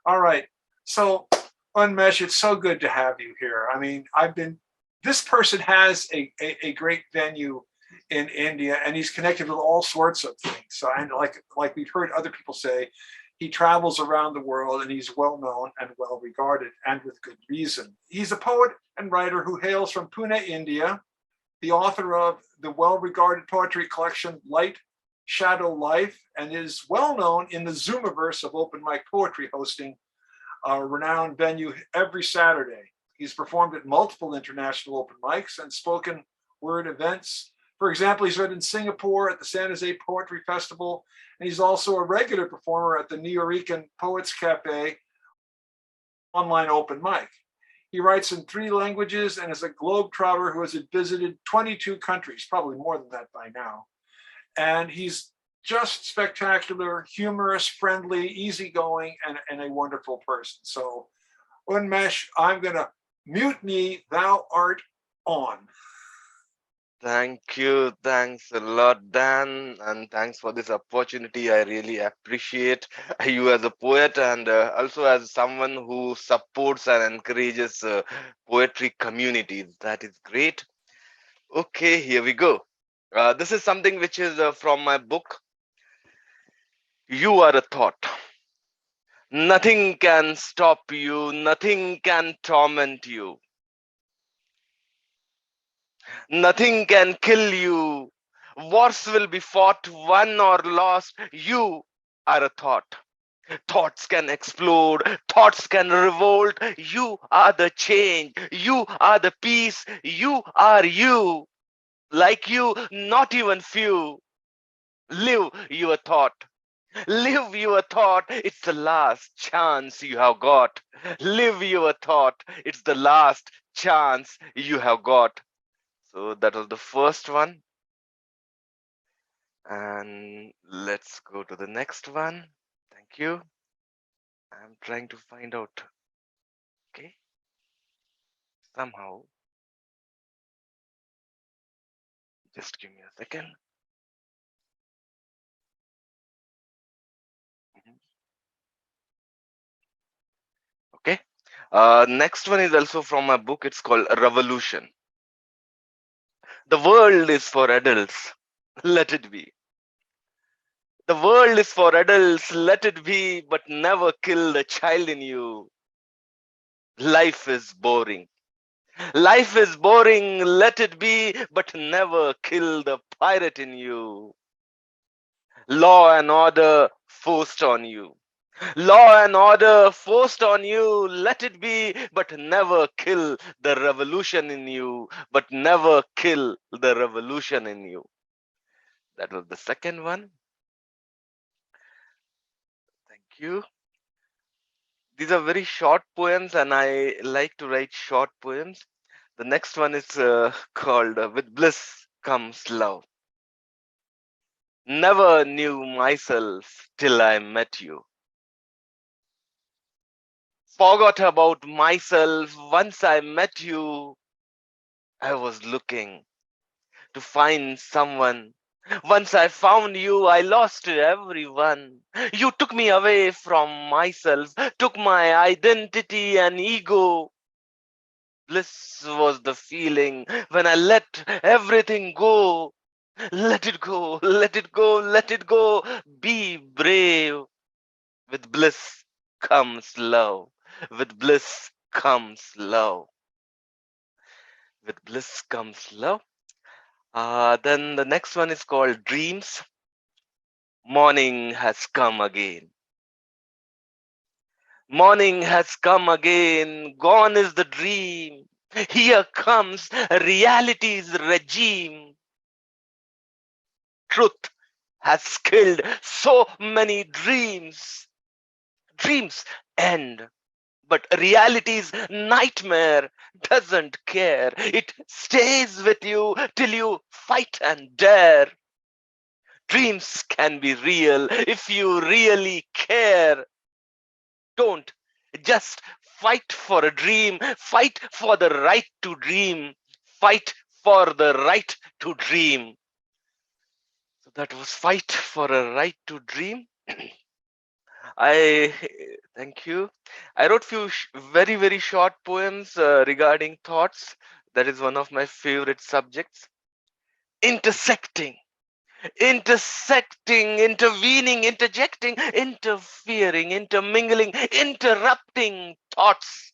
All right. So, Unmesh, it's so good to have you here. I mean, this person has a great venue in India, and he's connected with all sorts of things. So, and like we've heard other people say, he travels around the world and he's well known and well regarded, and with good reason. He's a poet and writer who hails from Pune, India, the author of the well regarded poetry collection Light Shadow Life, and is well known in the Zoomiverse of open mic poetry hosting, a renowned venue every Saturday. He's performed at multiple international open mics and spoken word events. For example, he's read in Singapore at the San Jose Poetry Festival, and he's also a regular performer at the Nuyorican Poets Cafe online open mic. He writes in 3 languages and is a globetrotter who has visited 22 countries, probably more than that by now. And he's just spectacular, humorous, friendly, easygoing, and a wonderful person. So, Unmesh, I'm going to mute me, thou art on. Thank you. Thanks a lot, Dan. And thanks for this opportunity. I really appreciate you as a poet and also as someone who supports and encourages poetry communities. That is great. Okay, here we go. This is something which is from my book. You are a thought. Nothing can stop you. Nothing can torment you. Nothing can kill you. Wars will be fought, won or lost. You are a thought. Thoughts can explode. Thoughts can revolt. You are the change. You are the peace. You are you. Like you, not even few. Live your thought. Live your thought. It's the last chance you have got. Live your thought. It's the last chance you have got. So that was the first one. And let's go to the next one. Thank you. I'm trying to find out. Okay. Somehow. Just give me a second. Mhm. Okay. Next one is also from my book. It's called Revolution. The world is for adults. Let it be. The world is for adults. Let it be, but never kill the child in you. Life is boring. Life is boring, let it be, but never kill the pirate in you. Law and order forced on you. Law and order forced on you, let it be, but never kill the revolution in you. But never kill the revolution in you. That was the second one. Thank you. These are very short poems, and I like to write short poems. The next one is called With Bliss Comes Love. Never knew myself till I met you. Forgot about myself once I met you. I was looking to find someone. Once I found you, I lost everyone. You took me away from myself, took my identity and ego. Bliss was the feeling when I let everything go. Let it go, let it go, let it go. Be brave. With bliss comes love. With bliss comes love. With bliss comes love. Then the next one is called Dreams. Morning has come again. Morning has come again. Gone is the dream. Here comes reality's regime. Truth has killed so many dreams. Dreams end. But reality's nightmare doesn't care. It stays with you till you fight and dare. Dreams can be real if you really care. Don't just fight for a dream. Fight for the right to dream. Fight for the right to dream. So that was Fight for a Right to Dream. I thank you. I wrote few very very short poems regarding thoughts. That is one of my favorite subjects. Intersecting, intersecting, intervening, interjecting, interfering, intermingling, interrupting thoughts,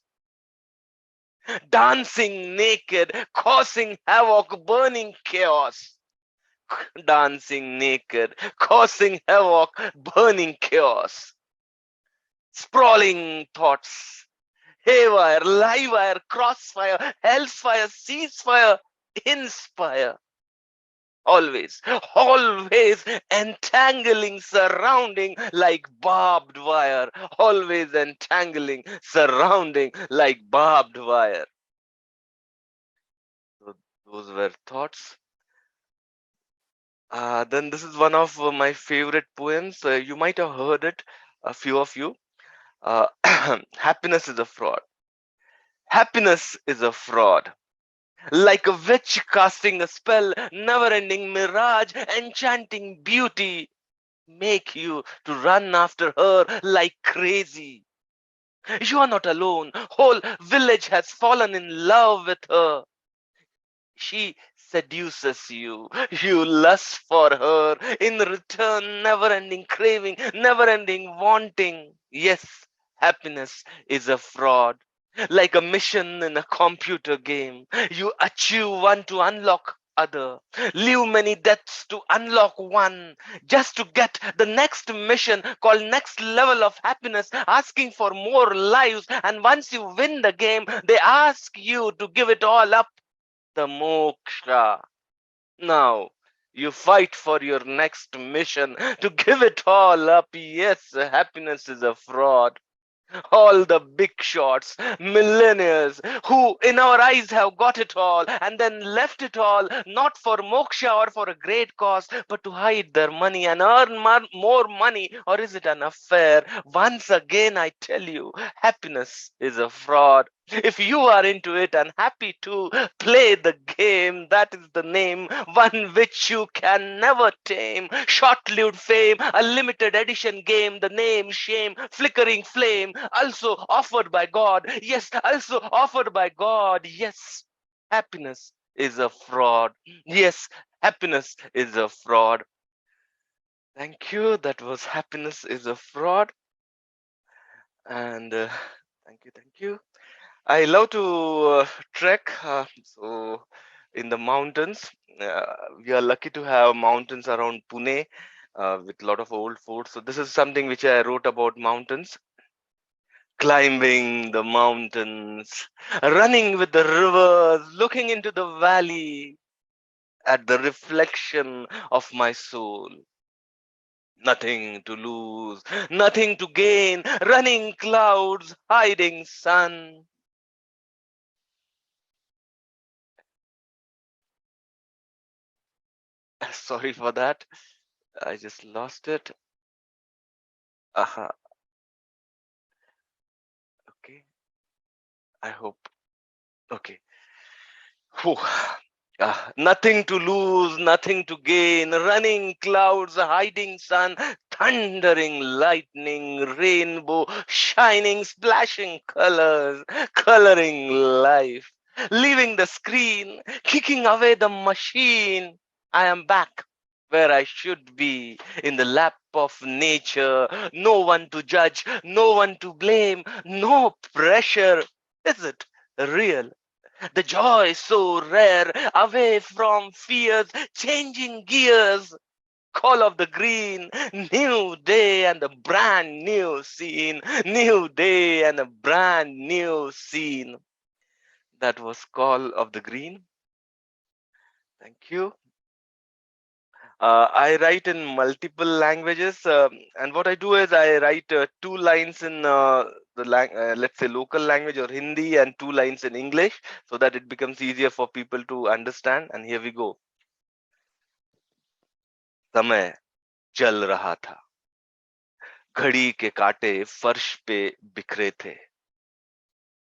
dancing naked, causing havoc, burning chaos. Dancing naked, causing havoc, burning chaos. Sprawling thoughts, haywire, livewire, crossfire, hellfire, ceasefire, inspire. Always, always entangling, surrounding like barbed wire. Always entangling, surrounding like barbed wire. So those were thoughts. Then this is one of my favorite poems. You might have heard it, a few of you. Uh, Happiness is a fraud. Happiness is a fraud. Like a witch casting a spell, never ending mirage, enchanting beauty, make you to run after her like crazy. You are not alone. Whole village has fallen in love with her. She seduces you. You lust for her. In return, never ending craving, never ending wanting. Yes, happiness is a fraud. Like a mission in a computer game. You achieve one to unlock other. Live many deaths to unlock one. Just to get the next mission called next level of happiness, asking for more lives. And once you win the game, they ask you to give it all up, the moksha. Now, you fight for your next mission to give it all up. Yes, happiness is a fraud. All the big shots, millionaires who in our eyes have got it all and then left it all, not for moksha or for a great cause, but to hide their money and earn more money. Or is it an affair? Once again, I tell you, happiness is a fraud. If you are into it and happy to play the game, that is the name, one which you can never tame. Short-lived fame, a limited edition game, the name shame, flickering flame, also offered by God. Yes, also offered by God. Yes, happiness is a fraud. Yes, happiness is a fraud. Thank you. That was happiness is a fraud. And thank you, thank you. I love to trek. So in the mountains, we are lucky to have mountains around Pune with a lot of old forts. So this is something which I wrote about mountains. Climbing the mountains, running with the rivers, looking into the valley at the reflection of my soul. Nothing to lose, nothing to gain, running clouds, hiding sun. Sorry for that. I just lost it. Aha. Okay. I hope. Okay. Whew. Nothing to lose, nothing to gain. Running clouds, hiding sun, thundering lightning, rainbow, shining, splashing colors, coloring life. Leaving the screen, kicking away the machine. I am back where I should be, in the lap of nature. No one to judge, no one to blame, no pressure. Is it real? The joy so rare, away from fears, changing gears. Call of the green, new day and a brand new scene. New day and a brand new scene. That was Call of the Green. Thank you. I write in multiple languages, and what I do is I write two lines in let's say local language or Hindi, and two lines in English, so that it becomes easier for people to understand. And here we go. समय चल रहा था, घड़ी के कांटे फर्श पे बिखरे थे.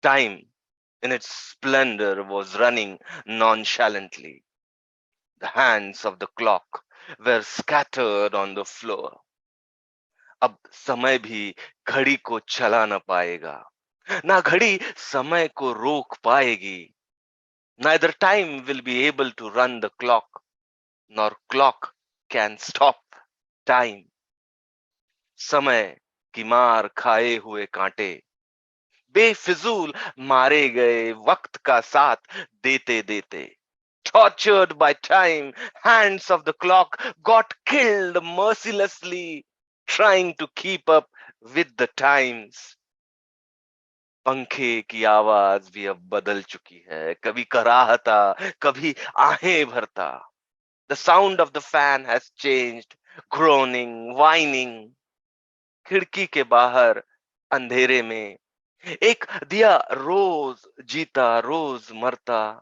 Time in its splendor was running nonchalantly. The hands of the clock were scattered on the floor. अब समय भी घड़ी को चला न पाएगा, ना घड़ी समय को रोक पाएगी. Neither time will be able to run the clock, nor clock can stop time. समय की मार खाए हुए कांटे, बेफिजूल मारे गए वक्त का साथ देते देते. Tortured by time, hands of the clock got killed mercilessly, trying to keep up with the times. पंखे की आवाज भी अब बदल चुकी है, कभी कराहता, कभी आहें भरता. The sound of the fan has changed, groaning, whining. खिड़की के बाहर अंधेरे में एक दिया रोज जीता रोज मरता.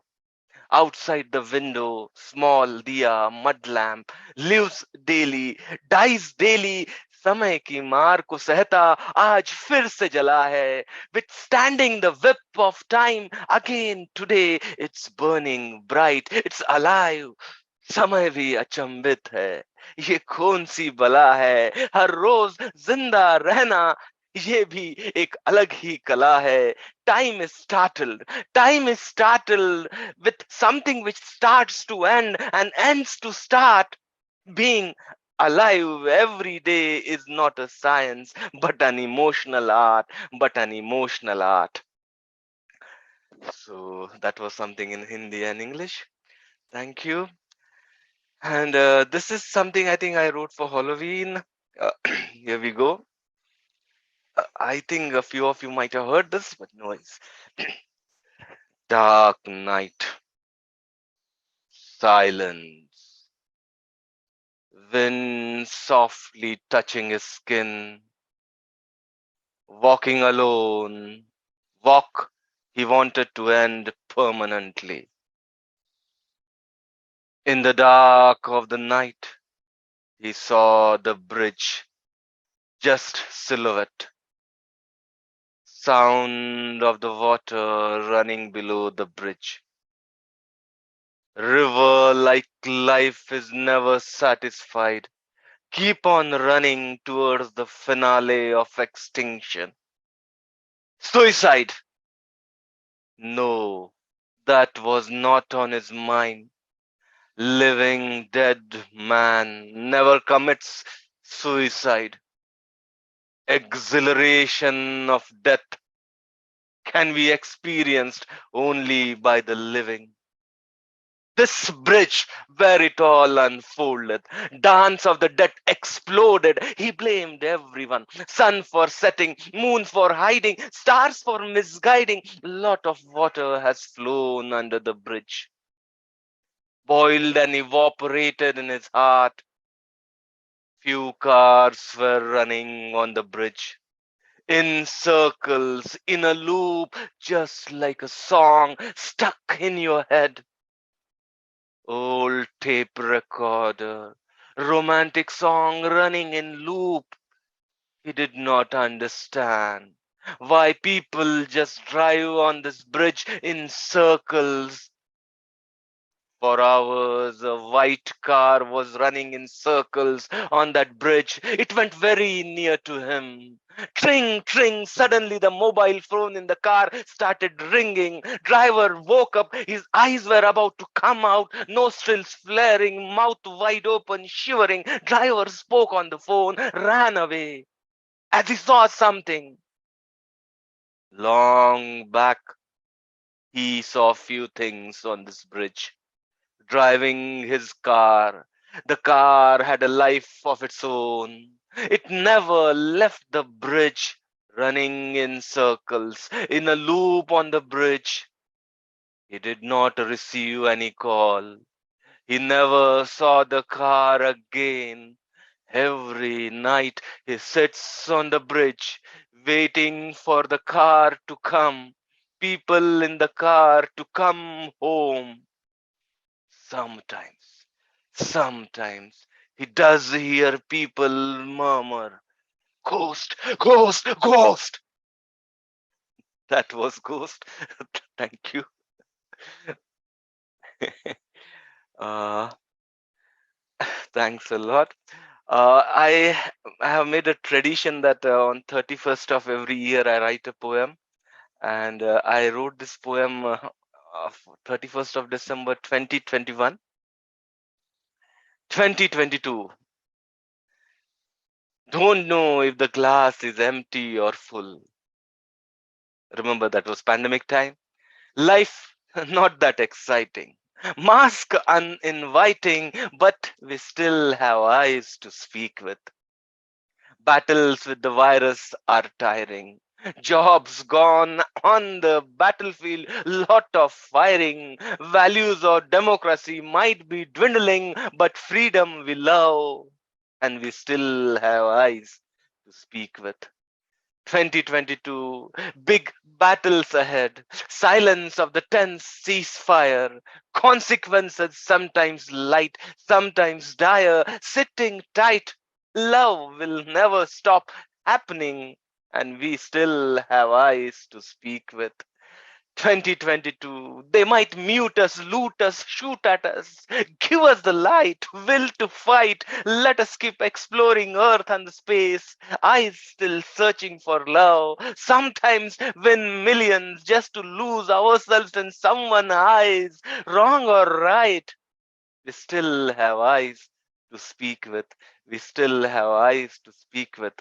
Outside the window, small diya, mud lamp, lives daily, dies daily. समय की मार को सहता आज फिर से जला है. Withstanding the whip of time, again today it's burning bright, it's alive. समय भी अचंभित है, ये कौन सी बला है. हर रोज जिंदा रहना ये भी एक अलग ही कला है. Time is startled. Time is startled with something which starts to end and ends to start. Being alive every day is not a science, but an emotional art. But an emotional art. So that was something in Hindi and English. Thank you. And this is something I think I wrote for Halloween. Here we go. I think a few of you might have heard this, but noise. Dark night, silence, wind softly touching his skin, walking alone, walk he wanted to end permanently. In the dark of the night, he saw the bridge, just silhouette, sound of the water running below the bridge. River like life is never satisfied. Keep on running towards the finale of extinction. Suicide! No, that was not on his mind. Living dead man never commits suicide. Exhilaration of death can be experienced only by the living. This bridge where it all unfolded. Dance of the dead exploded. He blamed everyone. Sun for setting, moon for hiding, stars for misguiding. Lot of water has flown under the bridge. Boiled and evaporated in his heart. Few cars were running on the bridge. In circles, in a loop, just like a song stuck in your head. Old tape recorder, romantic song running in loop. He did not understand why people just drive on this bridge in circles. For hours, a white car was running in circles on that bridge. It went very near to him. Tring, tring. Suddenly, the mobile phone in the car started ringing. Driver woke up. His eyes were about to come out, nostrils flaring, mouth wide open, shivering. Driver spoke on the phone, ran away as he saw something. Long back, he saw few things on this bridge. Driving his car. The car had a life of its own. It never left the bridge, running in circles, in a loop on the bridge. He did not receive any call. He never saw the car again. Every night he sits on the bridge, waiting for the car to come, people in the car to come home. Sometimes he does hear people murmur, "Ghost, ghost, ghost." That was Ghost. Thank you. uh, Thanks a lot. I have made a tradition that on 31st of every year I write a poem, and I wrote this poem of 31st of December 2021. 2022. Don't know if the glass is empty or full. Remember, that was pandemic time. Life not that exciting. Mask uninviting, but we still have eyes to speak with. Battles with the virus are tiring. Jobs gone on the battlefield, lot of firing. Values of democracy might be dwindling, but freedom we love, and we still have eyes to speak with. 2022, big battles ahead, silence of the tense ceasefire, consequences sometimes light, sometimes dire, sitting tight. Love will never stop happening, and we still have eyes to speak with. 2022, they might mute us, loot us, shoot at us. Give us the light, will to fight. Let us keep exploring earth and the space. Eyes still searching for love. Sometimes win millions just to lose ourselves in someone's eyes. Wrong or right, we still have eyes to speak with. We still have eyes to speak with.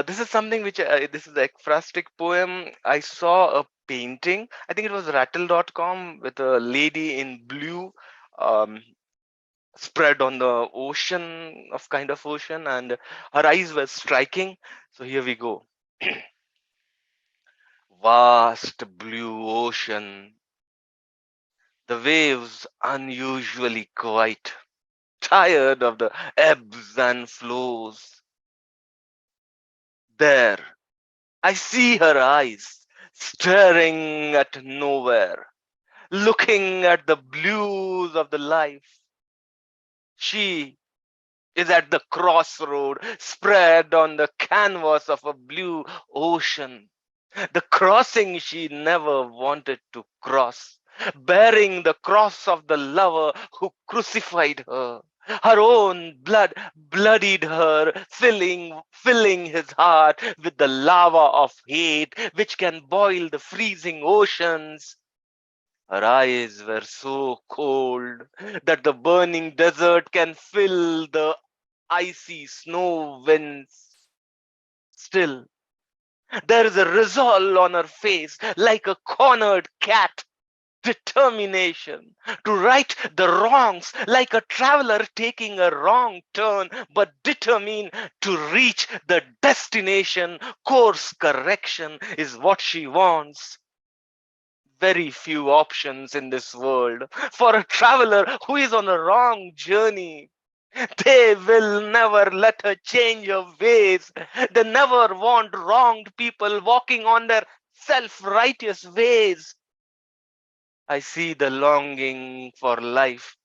This is something which this is a ekphrastic poem. I saw a painting. I think it was rattle.com with a lady in blue um, spread on the ocean of kind of ocean, and her eyes were striking. So here we go. Vast blue ocean, the waves unusually quiet, tired of the ebbs and flows. There, I see her eyes staring at nowhere, looking at the blues of the life. She is at the crossroad, spread on the canvas of a blue ocean. The crossing she never wanted to cross, bearing the cross of the lover who crucified her. Her own blood bloodied her, filling his heart with the lava of hate which can boil the freezing oceans. Her eyes were so cold that the burning desert can fill the icy snow winds. Still, there is a resolve on her face like a cornered cat. Determination to right the wrongs like a traveler taking a wrong turn, but determined to reach the destination. Course correction is what she wants. Very few options in this world for a traveler who is on a wrong journey. They will never let her change her ways. They never want wronged people walking on their self-righteous ways. I see the longing for life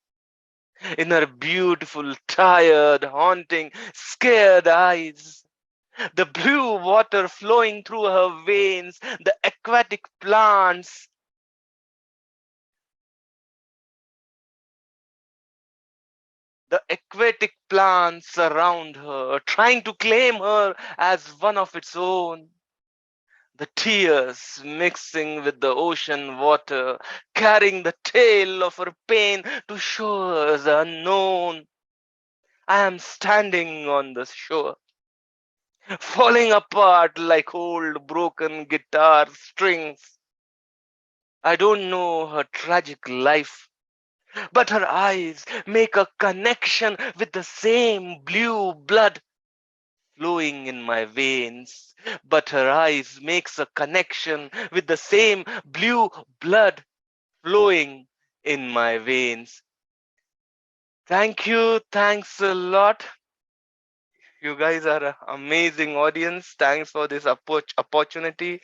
in her beautiful, tired, haunting, scared eyes. The blue water flowing through her veins, the aquatic plants. The aquatic plants around her, trying to claim her as one of its own. The tears mixing with the ocean water, carrying the tale of her pain to shores unknown. I am standing on the shore, falling apart like old broken guitar strings. I don't know her tragic life, but her eyes make a connection with the same blue blood flowing in my veins. But her eyes makes a connection with the same blue blood flowing in my veins. Thank you. Thanks a lot. You guys are an amazing audience. Thanks for this opportunity.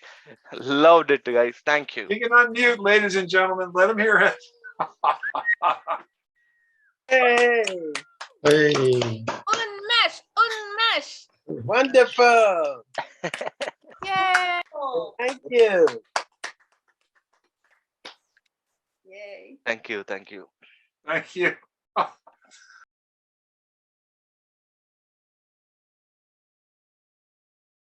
Loved it, guys. Thank you. You can unmute, ladies and gentlemen. Let him hear it. Hey, Hey, Unmesh. wonderful. Yay. Thank you. Yay. Thank you. Thank you. Thank you.